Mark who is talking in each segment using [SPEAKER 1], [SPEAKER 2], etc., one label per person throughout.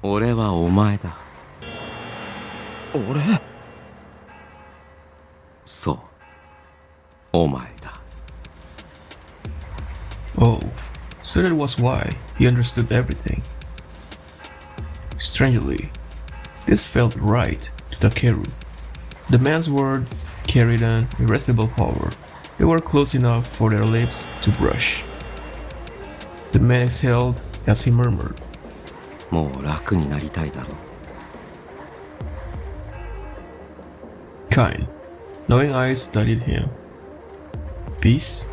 [SPEAKER 1] 俺はお前だ。
[SPEAKER 2] 俺？
[SPEAKER 1] そう、お前だ。
[SPEAKER 3] Oh, so that was why he understood everything. Strangely, this felt right to Takeru. The man's words carried an irresistible power. They were close enough for their lips to brush. The man exhaled as he murmured,
[SPEAKER 1] もう楽になりたいだろう。
[SPEAKER 3] Kind, knowing eyes studied him. Peace?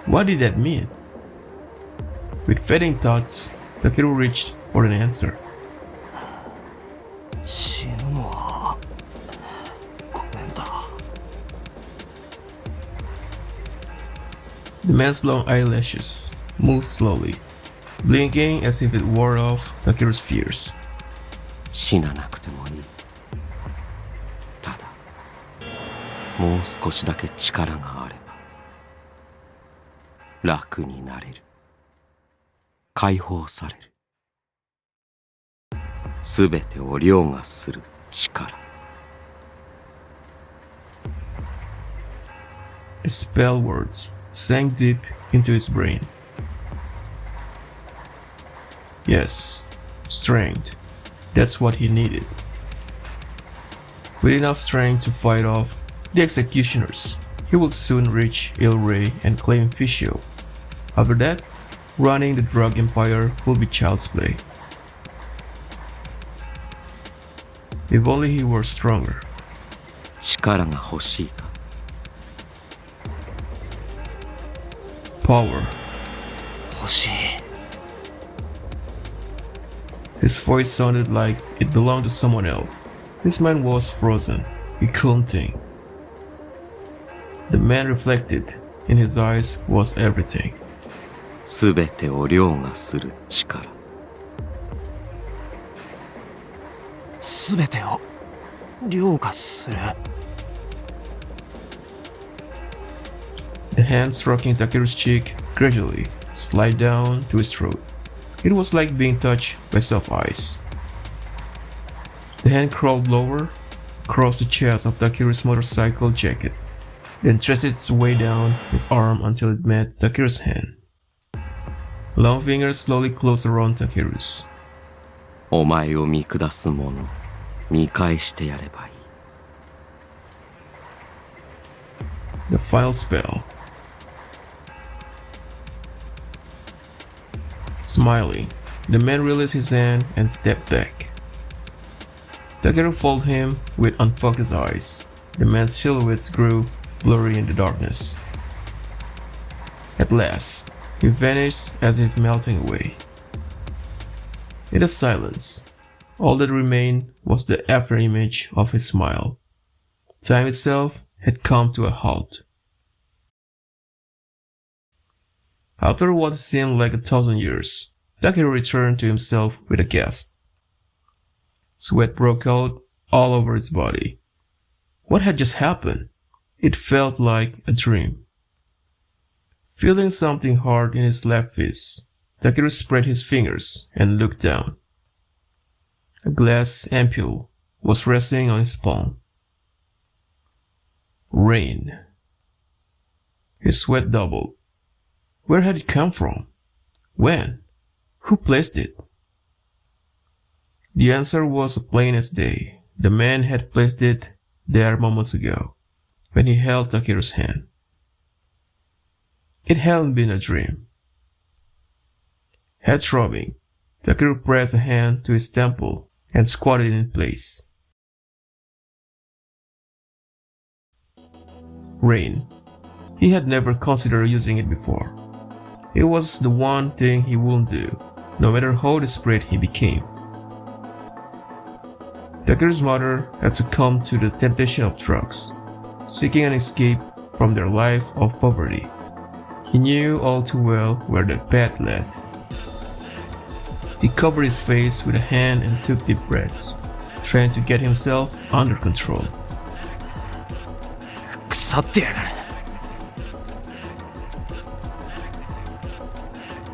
[SPEAKER 3] What did that mean? With fading thoughts, Takeru reached for an answer.
[SPEAKER 2] 死ぬのはごめんだ。
[SPEAKER 3] The man's long eyelashes moved slowly, blinking as if it ward off Takeru's fears.
[SPEAKER 1] 死ななくてもいい。ただ、もう少しだけ力があれば、楽になれる。解放される。すべてを凌駕する力。
[SPEAKER 3] The spell words sank deep into his brain. Yes, strength. That's what he needed. With enough strength to fight off the executioners, he would soon reach Il Rey and claim Fischio. After that, running the drug empire would be child's play. If only he were stronger.
[SPEAKER 1] 力が欲しいか。
[SPEAKER 3] Power.
[SPEAKER 2] 欲しい。
[SPEAKER 3] His voice sounded like it belonged to someone else. His mind was frozen. He couldn't think. The man reflected. In his eyes was everything.
[SPEAKER 1] すべてを凌駕する力。
[SPEAKER 2] すべてを凌駕する。
[SPEAKER 3] The hand stroking Takeru's cheek gradually slid down to his throat. It was like being touched by soft ice. The hand crawled lower, across the chest of Takeru's motorcycle jacket, then threaded its way down his arm until it met Takeru's hand. Long fingers slowly closed around Takeru's.
[SPEAKER 1] お前を見下す者、見返してやればいい。
[SPEAKER 3] The final spell. Smiling, the man released his hand and stepped back. Takeru followed him with unfocused eyes. The man's silhouettes grew blurry in the darkness. At last, he vanished as if melting away. In the silence, all that remained was the afterimage of his smile. Time itself had come to a halt. After what seemed like 1,000 years, Takeru returned to himself with a gasp. Sweat broke out all over his body. What had just happened? It felt like a dream. Feeling something hard in his left fist, Takeru spread his fingers and looked down. A glass ampoule was resting on his palm. Rain. His sweat doubled. Where had it come from? When? Who placed it? The answer was plain as day. The man had placed it there moments ago, when he held Takeru's hand. It hadn't been a dream. Head throbbing, Takeru pressed a hand to his temple and squatted in place. Rain. He had never considered using it before. It was the one thing he wouldn't do, no matter how desperate he became. Takeru's mother had succumbed to the temptation of drugs, seeking an escape from their life of poverty. He knew all too well where that path led. He covered his face with a hand and took deep breaths, trying to get himself under control.
[SPEAKER 2] 腐ってやがる。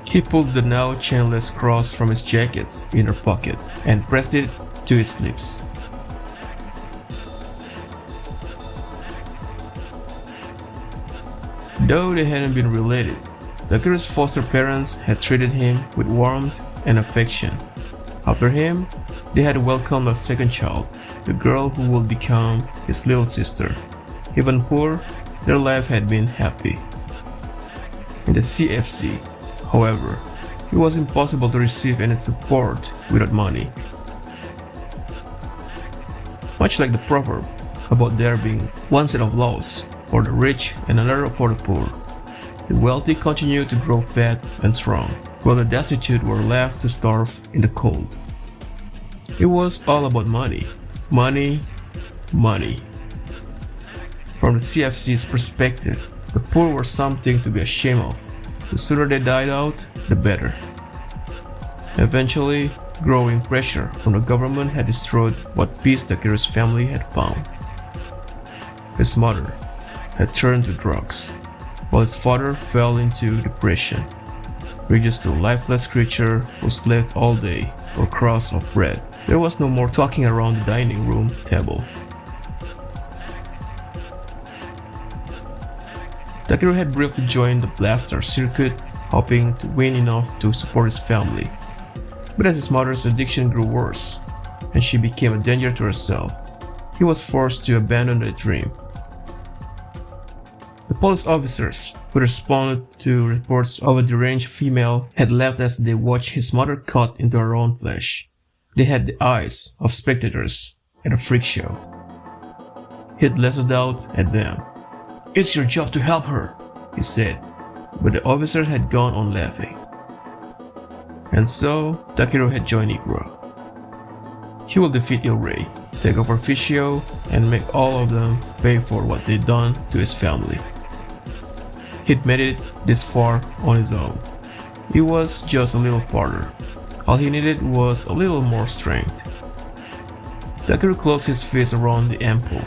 [SPEAKER 3] He pulled the now chainless cross from his jacket's inner pocket and pressed it to his lips. Though they hadn't been related, Takeru's foster parents had treated him with warmth and affection. After him, they had welcomed a second child, the girl who would become his little sister. Even poor, their life had been happy. In the CFC, however, it was impossible to receive any support without money. Much like the proverb about there being one set of laws for the rich and another for the poor, the wealthy continued to grow fat and strong, while the destitute were left to starve in the cold. It was all about money, money, money. From the CFC's perspective, the poor were something to be ashamed of. The sooner they died out, the better. Eventually, growing pressure from the government had destroyed what peace Takeru's family had found. His mother had turned to drugs, while his father fell into depression, reduced to a lifeless creature who slept all day for a crust of bread. There was no more talking around the dining room table. Takeru had briefly joined the blaster circuit, hoping to win enough to support his family. But as his mother's addiction grew worse, and she became a danger to herself, he was forced to abandon the dream. The police officers who responded to reports of a deranged female had left as they watched his mother cut into her own flesh. They had the eyes of spectators at a freak show. He had lashed out at them. "It's your job to help her," he said, but the officer had gone on laughing. And so, Takeru had joined Igura. He will defeat Il-Rei, take over Fishio, and make all of them pay for what they'd done to his family. He'd made it this far on his own. It was just a little farther. All he needed was a little more strength. Takeru closed his fist around the ampoule.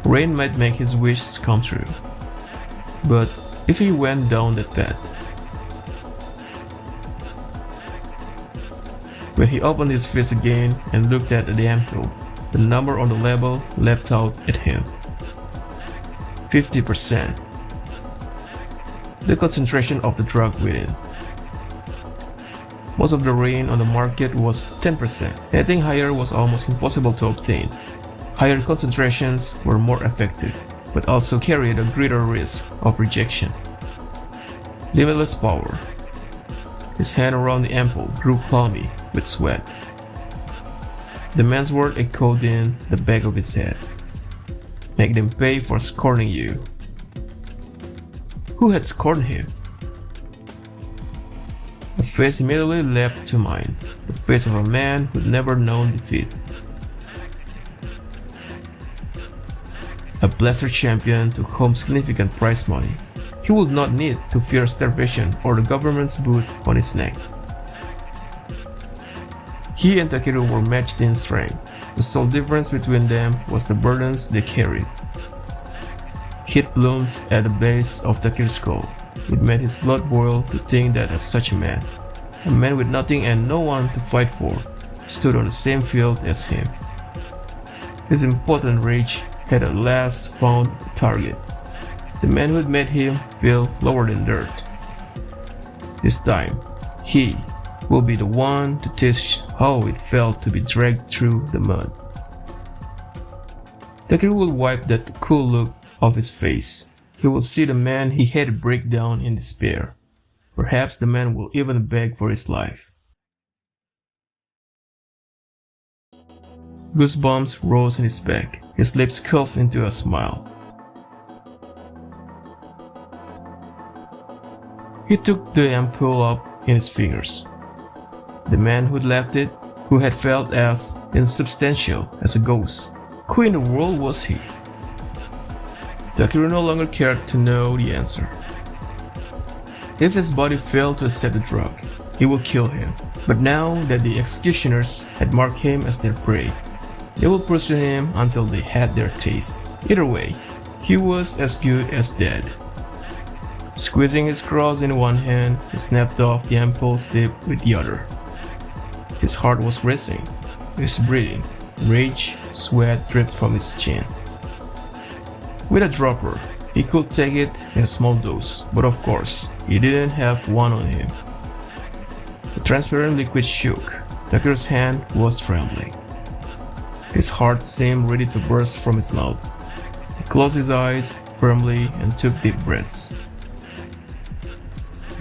[SPEAKER 3] Rain might make his wishes come true. But if he went down that path? When he opened his fist again and looked at the ampoule, the number on the label leapt out at him. 50%. The concentration of the drug within. Most of the rain on the market was 10%. Anything higher was almost impossible to obtain. Higher concentrations were more effective, but also carried a greater risk of rejection. Limitless power. His hand around the ampoule grew clammy with sweat. The man's word echoed in the back of his head. "Make them pay for scorning you." Who had scorned him? A face immediately leapt to mind, the face of a man who'd never known defeat. A blaster champion took home significant prize money. He would not need to fear starvation or the government's boot on his neck. He and Takeru were matched in strength. The sole difference between them was the burdens they carried. Heat bloomed at the base of Takeru's skull. It made his blood boil to think that as such a man with nothing and no one to fight for, stood on the same field as him. His impotent rage had at last found a target. The man who had made him feel lower than dirt. This time, he will be the one to taste how it felt to be dragged through the mud. Takeru will wipe that cool look off his face. He will see the man he hated break down in despair. Perhaps the man will even beg for his life. Goosebumps rose in his back. His lips curved into a smile. He took the ampoule up in his fingers. The man who'd left it, who had felt as insubstantial as a ghost. Who in the world was he? Takeru no longer cared to know the answer. If his body failed to accept the drug, he would kill him. But now that the executioners had marked him as their prey, they would pursue him until they had their taste. Either way, he was as good as dead. Squeezing his cross in one hand, he snapped off the ampoule tip with the other. His heart was racing. He was breathing. Rage, sweat dripped from his chin. With a dropper, he could take it in a small dose, but of course, he didn't have one on him. The transparent liquid shook. Takeru's hand was trembling. His heart seemed ready to burst from his mouth. He closed his eyes firmly and took deep breaths.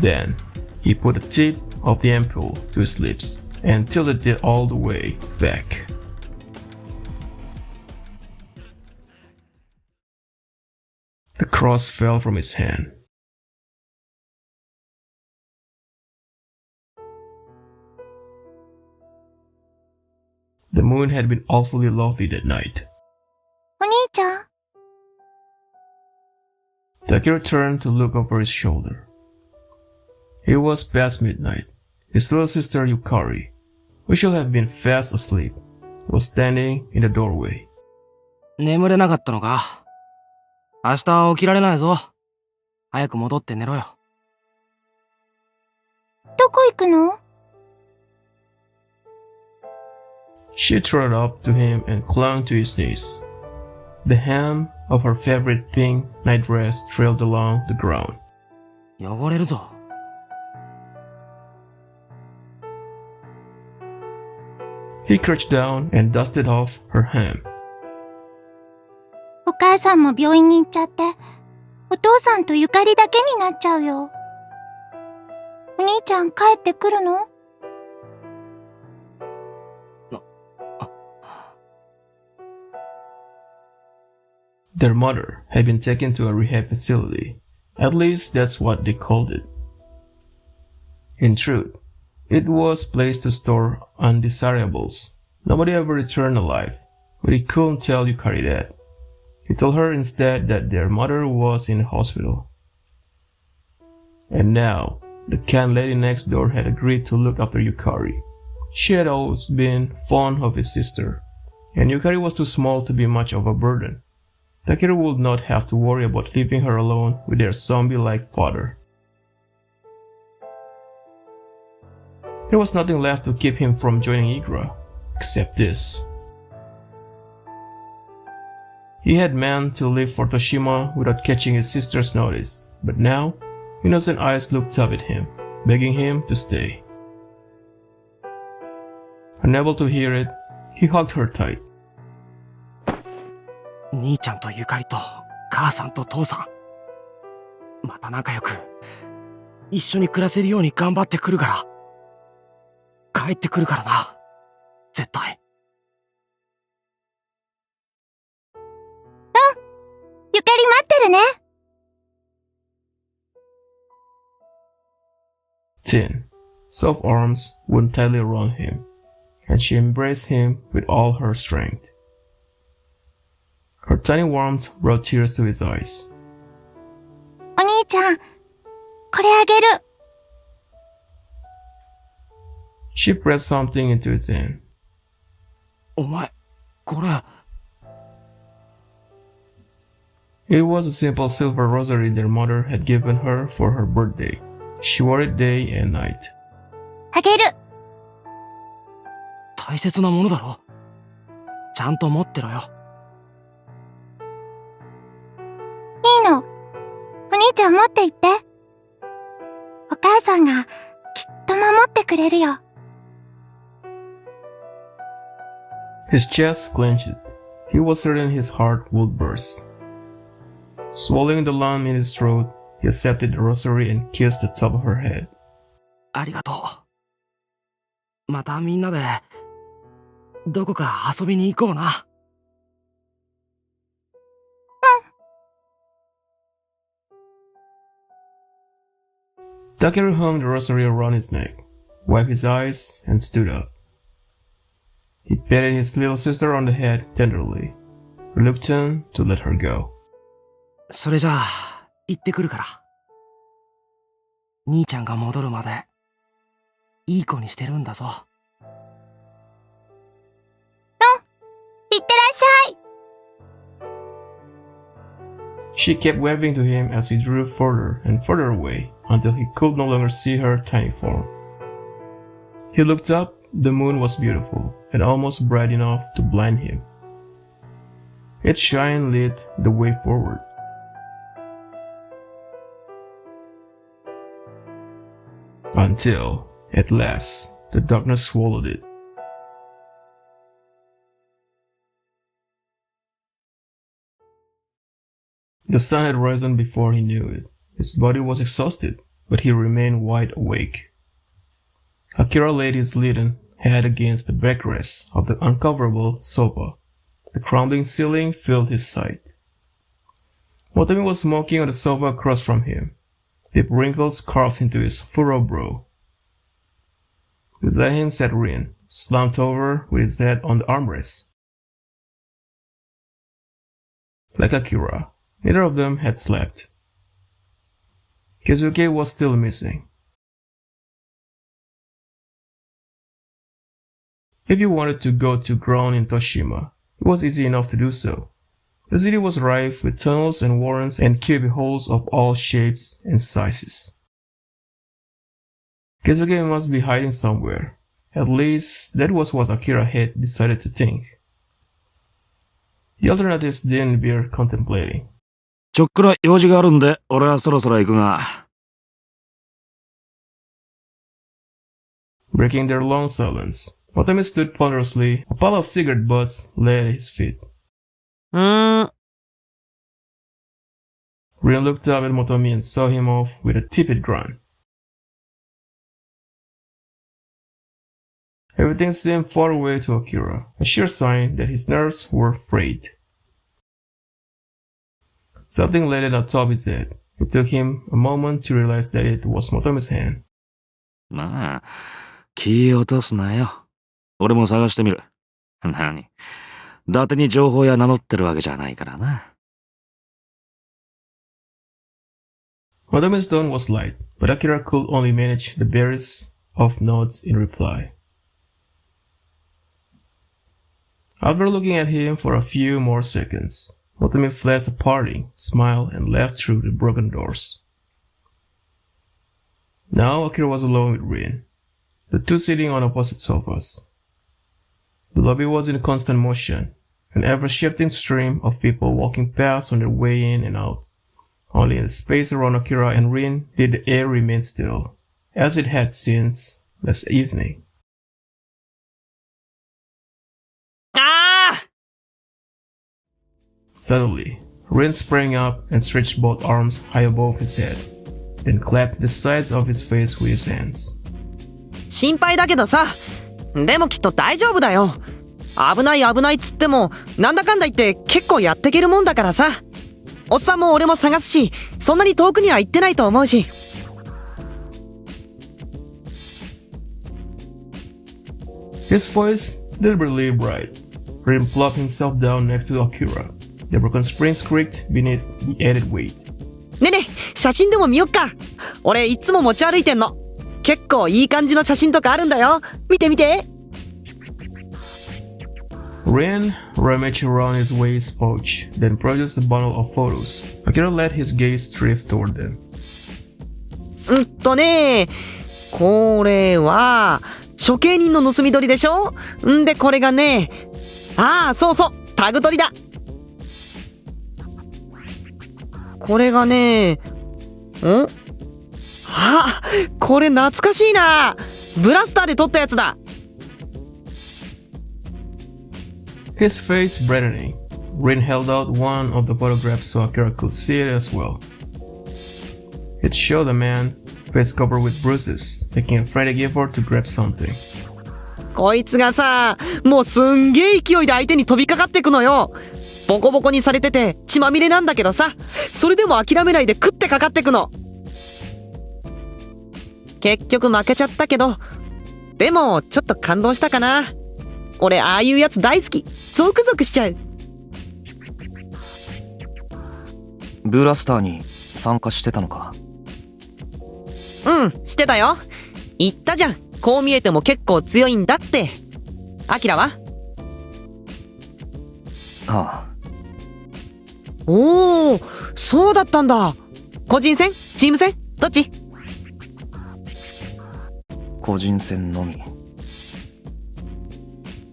[SPEAKER 3] Then, he put the tip of the ampoule to his lips and tilted it all the way back. The cross fell from his hand. The moon had been awfully lovely that night.
[SPEAKER 4] お兄ちゃん、
[SPEAKER 3] Takeru turned to look over his shoulder. It was past midnight. His little sister Yukari, who should have been fast asleep, was standing in the doorway.
[SPEAKER 2] 眠れなかったのか？明日起きられないぞ。早く戻って寝ろよ。
[SPEAKER 4] どこ行くの？
[SPEAKER 3] She trotted up to him and clung to his knees. The hem of her favorite pink nightdress trailed along the ground.
[SPEAKER 2] 汚れるぞ。
[SPEAKER 3] He crouched down and dusted off her hem.
[SPEAKER 4] お母さんも病院に行っちゃって、お父さんとゆかりだけになっちゃうよ。お兄ちゃん帰ってくるの？
[SPEAKER 3] Their mother had been taken to a rehab facility. At least that's what they called it. In truth, it was a place to store undesirables. Nobody ever returned alive, but he couldn't tell Yukari that. He told her instead that their mother was in the hospital. And now, the kind lady next door had agreed to look after Yukari. She had always been fond of his sister, and Yukari was too small to be much of a burden. Takeru would not have to worry about leaving her alone with their zombie-like father. There was nothing left to keep him from joining Igura, except this. He had meant to leave for Toshima without catching his sister's notice, but now, innocent eyes looked up at him, begging him to stay. Unable to hear it, he hugged her tight.
[SPEAKER 2] 兄ちゃんとゆかりと母さんと父さん。また仲良く、一緒に暮らせるように頑張ってくるから。帰ってくるからな。絶対。
[SPEAKER 4] ゆかり待ってるね。
[SPEAKER 3] Tin, soft arms wound tightly around him, and she embraced him with all her strength. Her tiny warmth brought tears to his eyes.
[SPEAKER 4] お兄ちゃん、これあげる。
[SPEAKER 3] She pressed something into its hand.
[SPEAKER 2] お前、これ。
[SPEAKER 3] It was a simple silver rosary their mother had given her for her birthday. She wore it day and night.
[SPEAKER 4] あげる。
[SPEAKER 2] 大切なものだろ。ちゃんと持ってろよ。
[SPEAKER 4] いいの。お兄ちゃん持って行って。お母さんがきっと守ってくれるよ。
[SPEAKER 3] His chest clenched. He was certain his heart would burst. Swallowing the lump in his throat, he accepted the rosary and kissed the top of her head.
[SPEAKER 2] ありがとう。またみんなで、どこか遊びに行こうな。
[SPEAKER 3] Takeru hung the rosary around his neck, wiped his eyes, and stood up. He patted his little sister on the head tenderly, reluctant to let her go.
[SPEAKER 2] それじゃあ、行ってくるから。兄ちゃんが戻るまで、いい子にしてるんだぞ。
[SPEAKER 4] いってらっしゃい。
[SPEAKER 3] She kept waving to him as he drew further and further away until he could no longer see her tiny form. He looked up. The moon was beautiful and almost bright enough to blind him. Its shine lit the way forward. Until, at last, the darkness swallowed it. The sun had risen before he knew it. His body was exhausted, but he remained wide awake. Akira laid his leaden head against the backrest of the uncoverable sofa. The crumbling ceiling filled his sight. Motomi was smoking on the sofa across from him. Deep wrinkles carved into his furrowed brow. Beside him sat Rin, slumped over with his head on the armrest. Like Akira, neither of them had slept. Keisuke was still missing. If you wanted to go to ground in Toshima, it was easy enough to do so. The city was rife with tunnels and warrens and cubbyholes of all shapes and sizes. Keisuke must be hiding somewhere. At least, that was what Akira had decided to think. The alternatives didn't bear contemplating.
[SPEAKER 5] ちょっくら用事があるんで、俺はそろそろ行くが。
[SPEAKER 3] Breaking their long silence, Motomi stood ponderously. A pile of cigarette butts lay at his feet. Rin looked up at Motomi and saw him off with a tepid grunt. Everything seemed far away to Akira, a sure sign that his nerves were frayed. Something landed on top of his head. It took him a moment to realize that it was Motomi's hand.
[SPEAKER 5] なあ、気落とすなよ。俺も探してみる。何？伊達に情報や名乗ってるわけじゃないからな。
[SPEAKER 3] Motomi's tone was light, but Akira could only manage the barest of nods in reply. After looking at him for a few more seconds, Motomi flashed a parting smile and left through the broken doors. Now Akira was alone with Rin, the two sitting on opposite sofas. The lobby was in constant motion, an ever-shifting stream of people walking past on their way in and out. Only in the space around Akira and Rin did the air remain still, as it had since last evening. Suddenly, Rin sprang up and stretched both arms high above his head, then clapped the sides of his face with his hands.
[SPEAKER 6] 心配だけどさ、でもきっと大丈夫だよ。危ない危ないっつっても、なんだかんだ言って結構やってけるもんだからさ。おっさんも俺も探すし、そんなに遠くには行ってないと思うし。
[SPEAKER 3] His voice deliberately bright. Rin plopped himself down next to Akira. The broken springs creaked beneath the added weight.
[SPEAKER 6] ねえねえ、写真でも見よっか。俺いつも持ち歩いてんの。結構いい感じの写真とかあるんだよ。見て見て。
[SPEAKER 3] Rin rummaged around his waist pouch, then produced a bundle of photos. Akira let his gaze drift toward them.
[SPEAKER 6] これは処刑人の盗み取りでしょ。んでこれがね、そうそう、タグ取りだ。これがね、これ懐かしいな。ブラスターで撮ったやつだ。
[SPEAKER 3] His face brightening, Rin held out one of the photographs so Akira could see it as well. It showed a man, face covered with bruises, making a frantic effort to grab something.
[SPEAKER 6] こいつがさ、もうすんげえ勢いで相手に飛びかかってくのよ。ボコボコにされてて血まみれなんだけどさ、それでも諦めないで食ってかかってくの。結局負けちゃったけど、でもちょっと感動したかな。俺ああいうやつ大好き。ゾクゾクしちゃう。
[SPEAKER 2] ブラスターに参加してたのか？
[SPEAKER 6] してたよ。言ったじゃん。こう見えても結構強いんだって。アキラは？
[SPEAKER 2] ああ。
[SPEAKER 6] おー、そうだったんだ。個人戦？チーム戦？どっち？
[SPEAKER 2] 個人戦のみ。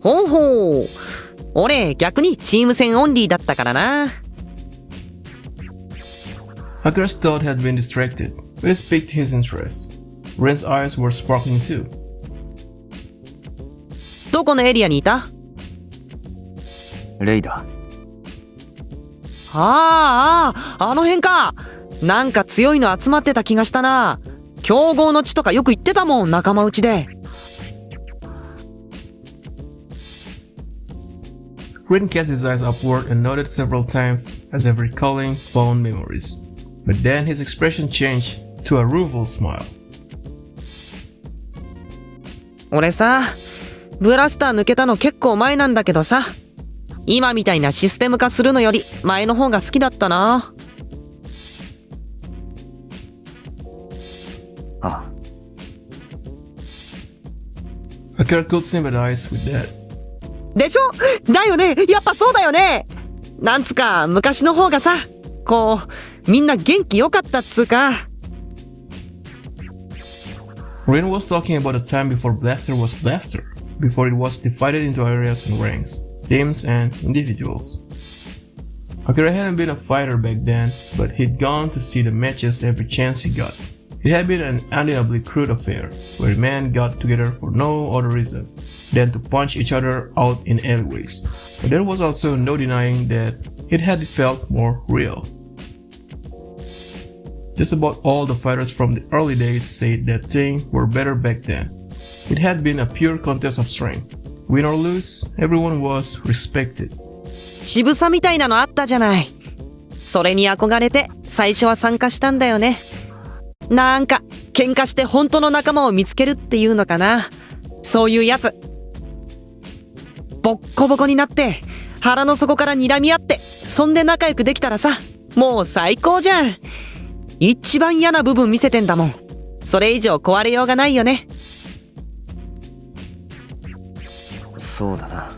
[SPEAKER 6] ほうほう。俺逆にチーム戦オンリーだったからな。
[SPEAKER 3] Akira's thought had been distracted, but it piqued his interest. Rin's eyes were sparkling too.
[SPEAKER 6] どこのエリアにいた？
[SPEAKER 2] レイだ。
[SPEAKER 6] あの辺か。なんか強いの集まってた気がしたな。強豪の血とかよく言ってたもん、仲間内で。
[SPEAKER 3] Rin cast his eyes upward and nodded several times as if recalling fond memories. But then his expression changed to a rueful smile.
[SPEAKER 6] 俺さ、ブラスター抜けたの結構前なんだけどさ、今みたいなシステム化するのより前の方が好きだったな。
[SPEAKER 2] ああ。
[SPEAKER 3] Akira could sympathize with that.
[SPEAKER 6] でしょ？だよね。やっぱそうだよね。なんつか昔の方がさ、こうみんな元気良かったっつうか。
[SPEAKER 3] Rin was talking about the time before Blaster was Blaster, before it was divided into areas and ranks, teams and individuals. Akira hadn't been a fighter back then, but he'd gone to see the matches every chance he got. It had been an undeniably crude affair, where men got together for no other reason than to punch each other out in alleyways. But there was also no denying that it had felt more real. Just about all the fighters from the early days said that things were better back then. It had been a pure contest of strength. Win or lose, everyone was respected.
[SPEAKER 6] 渋さみたいなのあったじゃない。それに憧れて最初は参加したんだよね。なんか喧嘩して本当の仲間を見つけるっていうのかな。そういうやつ。ボッコボコになって腹の底から睨み合って、そんで仲良くできたらさ、もう最高じゃん。一番嫌な部分見せてんだもん。それ以上壊れようがないよね。
[SPEAKER 2] そうだな。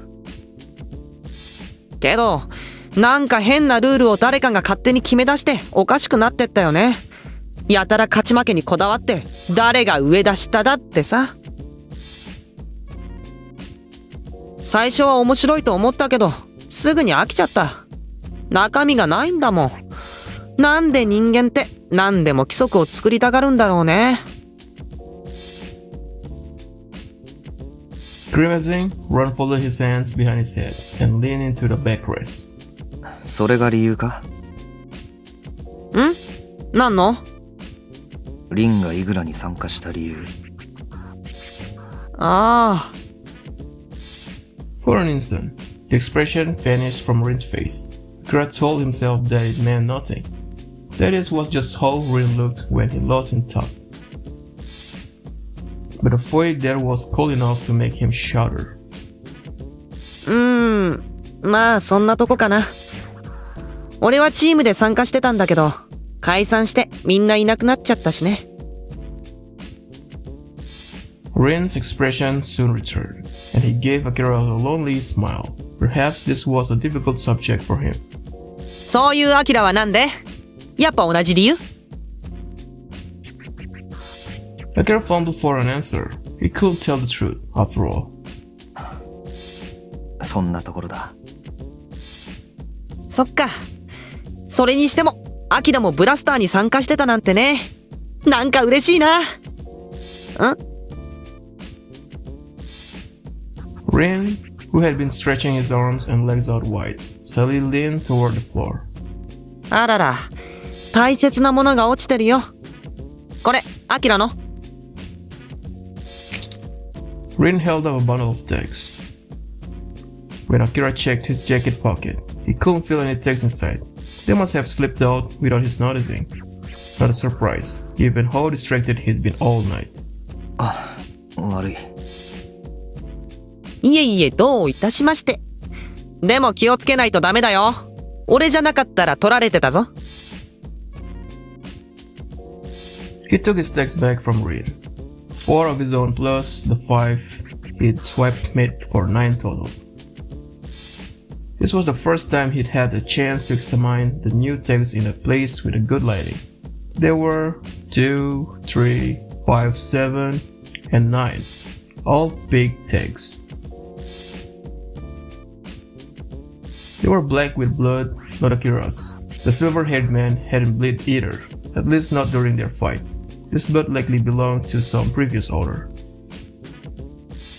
[SPEAKER 6] けどなんか変なルールを誰かが勝手に決め出しておかしくなってったよね。やたら勝ち負けにこだわって誰が上だ下だってさ。最初は面白いと思ったけどすぐに飽きちゃった。中身がないんだもん。なんで人間って何でも規則を作りたがるんだろうね。
[SPEAKER 3] Grimacing, Ron folded his hands behind his head and leaned into the backrest.
[SPEAKER 2] それが理由か？
[SPEAKER 6] なんの？
[SPEAKER 2] リンがイグラに参加した理由。
[SPEAKER 6] ああ。
[SPEAKER 3] For an instant, the expression vanished from Rin's face. Akira told himself that it meant nothing. That it was just how Rin looked when he lost in top. But the void there was cold enough to make him shudder.
[SPEAKER 6] まあそんなとこかな。俺はチームで参加してたんだけど、解散してみんないなくなっちゃったしね。
[SPEAKER 3] Rin's expression soon returned, and he gave Akira a lonely smile. Perhaps this was a difficult subject for him.
[SPEAKER 6] そういうアキラはなんで？やっぱ同じ理由？
[SPEAKER 3] Akira fumbled for an answer. He couldn't tell the truth, after all.
[SPEAKER 2] そんなところだ。
[SPEAKER 6] そっか。それにしても、アキラもブラスターに参加してたなんてね。なんか嬉しいな。
[SPEAKER 3] Rin, who had been stretching his arms and legs out wide, suddenly leaned toward the floor.
[SPEAKER 6] あらら、大切なものが落ちてるよ。これ、アキラの。
[SPEAKER 3] Rin held up a bundle of tags. When Akira checked his jacket pocket, he couldn't feel any tags inside. They must have slipped out without his noticing. Not a surprise, given how distracted he'd been all night.
[SPEAKER 2] あ、悪い。
[SPEAKER 6] いえいえ、どういたしまして。でも気をつけないとダメだよ。俺じゃなかったら取られてたぞ。
[SPEAKER 3] He took his tags back from Rin. 4 of his own plus the 5 he'd swiped made for 9 total. This was the first time he'd had a chance to examine the new tags in a place with a good lighting. There were 2, 3, 5, 7, and 9, all big tags. They were black with blood, not Akira's. The silver-haired man hadn't bled either, at least not during their fight. This blood likely belonged to some previous owner.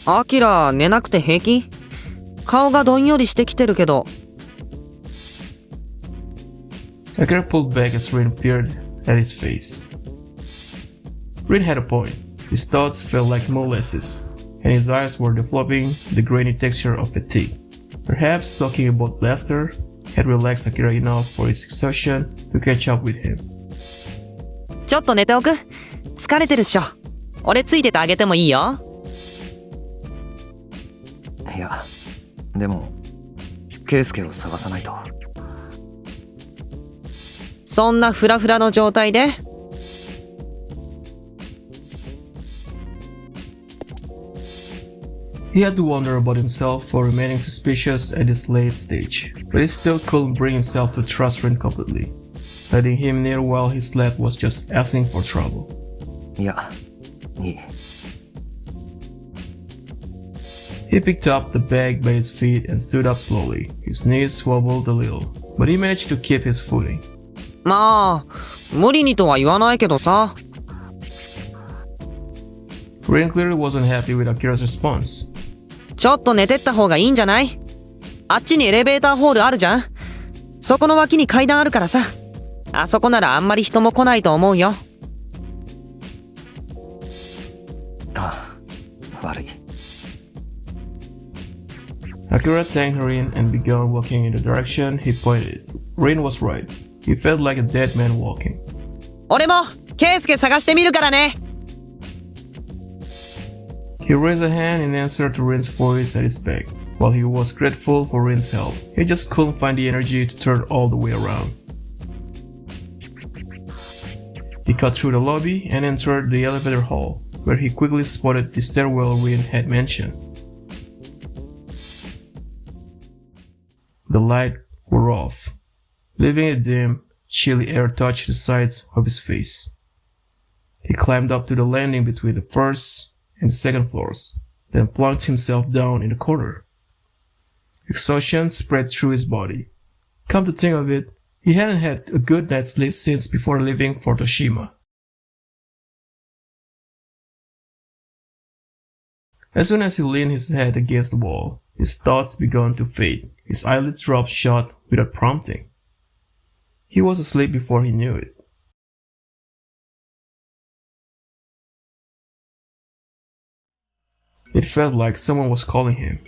[SPEAKER 6] アキラ、寝なくて平気？顔がどんよりしてきてるけど。
[SPEAKER 3] Akira pulled back as Rin peered at his face. Rin had a point. His thoughts felt like molasses, and his eyes were developing the grainy texture of fatigue. Perhaps talking about Blaster had relaxed Akira enough for his exhaustion to catch up with him.
[SPEAKER 6] ちょっと寝ておく？疲れてるっしょ。俺ついててあげてもいいよ。
[SPEAKER 2] いや、でも、ケイスケを探さないと。
[SPEAKER 6] そんなフラフラの状態で？
[SPEAKER 3] He had to wonder about himself for remaining suspicious at this late stage, but he still couldn't bring himself to trust Rin completely. Letting him near while he slept was just asking for trouble.
[SPEAKER 2] いや、いい。
[SPEAKER 3] He picked up the bag by his feet and stood up slowly. His knees wobbled a little, but he managed to keep his footing.
[SPEAKER 6] まあ、無理にとは言わないけどさ。
[SPEAKER 3] Rin clearly wasn't happy with Akira's response.
[SPEAKER 6] ちょっと寝てった方がいいんじゃない？あっちにエレベーターホールあるじゃん。そこの脇に階段あるからさ。あそこならあんまり人も来ないと思うよ。
[SPEAKER 2] あ、悪い。
[SPEAKER 3] Akira thanked Rin and began walking in the direction he pointed. Rin was right. He felt like a dead man walking.
[SPEAKER 6] 俺もケイスケ探してみるからね。
[SPEAKER 3] He raised a hand in answer to Rin's voice at his back. While he was grateful for Rin's help, he just couldn't find the energy to turn all the way around. He cut through the lobby and entered the elevator hall, where he quickly spotted the stairwell Rin had mentioned. The lights were off, leaving a dim, chilly air touch the sides of his face. He climbed up to the landing between the first and the second floors, then plunked himself down in the corner. Exhaustion spread through his body. Come to think of it, he hadn't had a good night's sleep since before leaving for Toshima. As soon as he leaned his head against the wall, his thoughts began to fade. His eyelids dropped shut without prompting. He was asleep before he knew it. It felt like someone was calling him.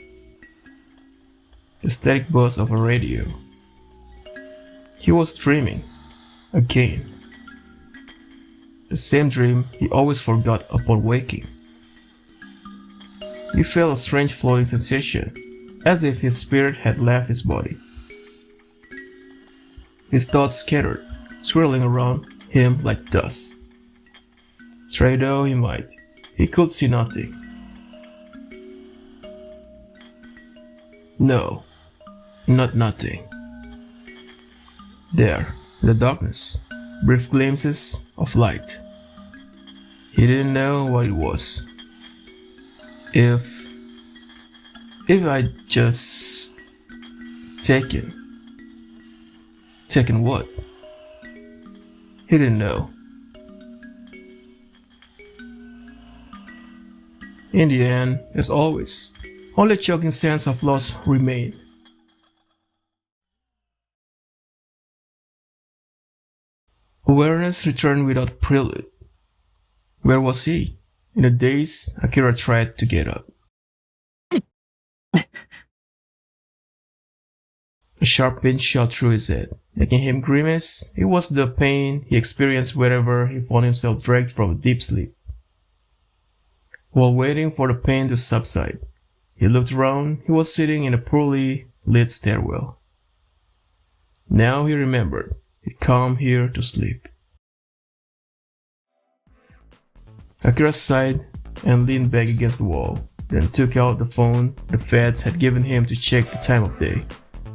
[SPEAKER 3] The static buzz of a radio. He was dreaming. Again. The same dream he always forgot upon waking. He felt a strange floating sensation, as if his spirit had left his body. His thoughts scattered, swirling around him like dust. Try though he might, he could see nothing. No, not nothing. There, in the darkness, brief glimpses of light. He didn't know what it was. If I just taken what? He didn't know. In the end, as always, only a choking sense of loss remained. Awareness returned without prelude. Where was he? In a daze, Akira tried to get up. A sharp pain shot through his head, making him grimace. It was the pain he experienced whenever he found himself dragged from a deep sleep. While waiting for the pain to subside, he looked around. He was sitting in a poorly lit stairwell. Now he remembered. He'd come here to sleep. Akira sighed and leaned back against the wall, then took out the phone the feds had given him to check the time of day.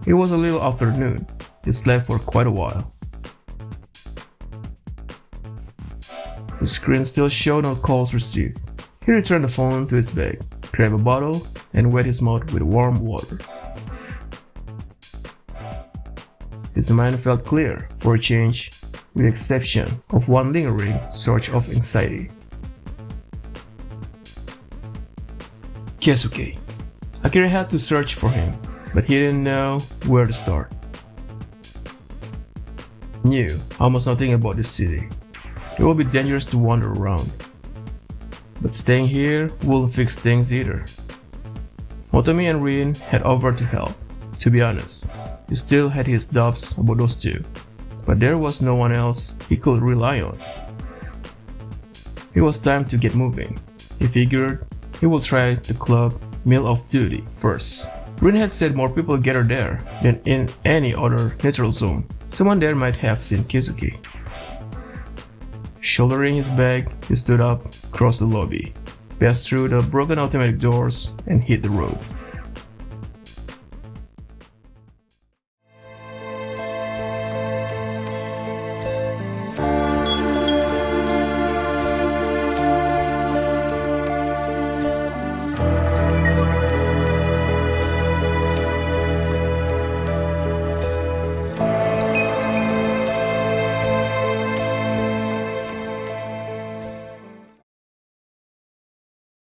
[SPEAKER 3] It was a little after noon. He slept for quite a while. The screen still showed no calls received. He returned the phone to his bag, grabbed a bottle, and wet his mouth with warm water. His mind felt clear for a change, with the exception of one lingering surge of anxiety. Keisuke. Akira had to search for him, but he didn't know where to start. Knew almost nothing about this city. It would be dangerous to wander around. But staying here wouldn't fix things either. Motomi and Rin had offered to help. To be honest, he still had his doubts about those two, but there was no one else he could rely on. It was time to get moving. He figured he would try the club Meal of Duty first. Rin had said more people gather there than in any other neutral zone. Someone there might have seen Keisuke. Shouldering his bag, he stood up, crossed the lobby, passed through the broken automatic doors, and hit the road.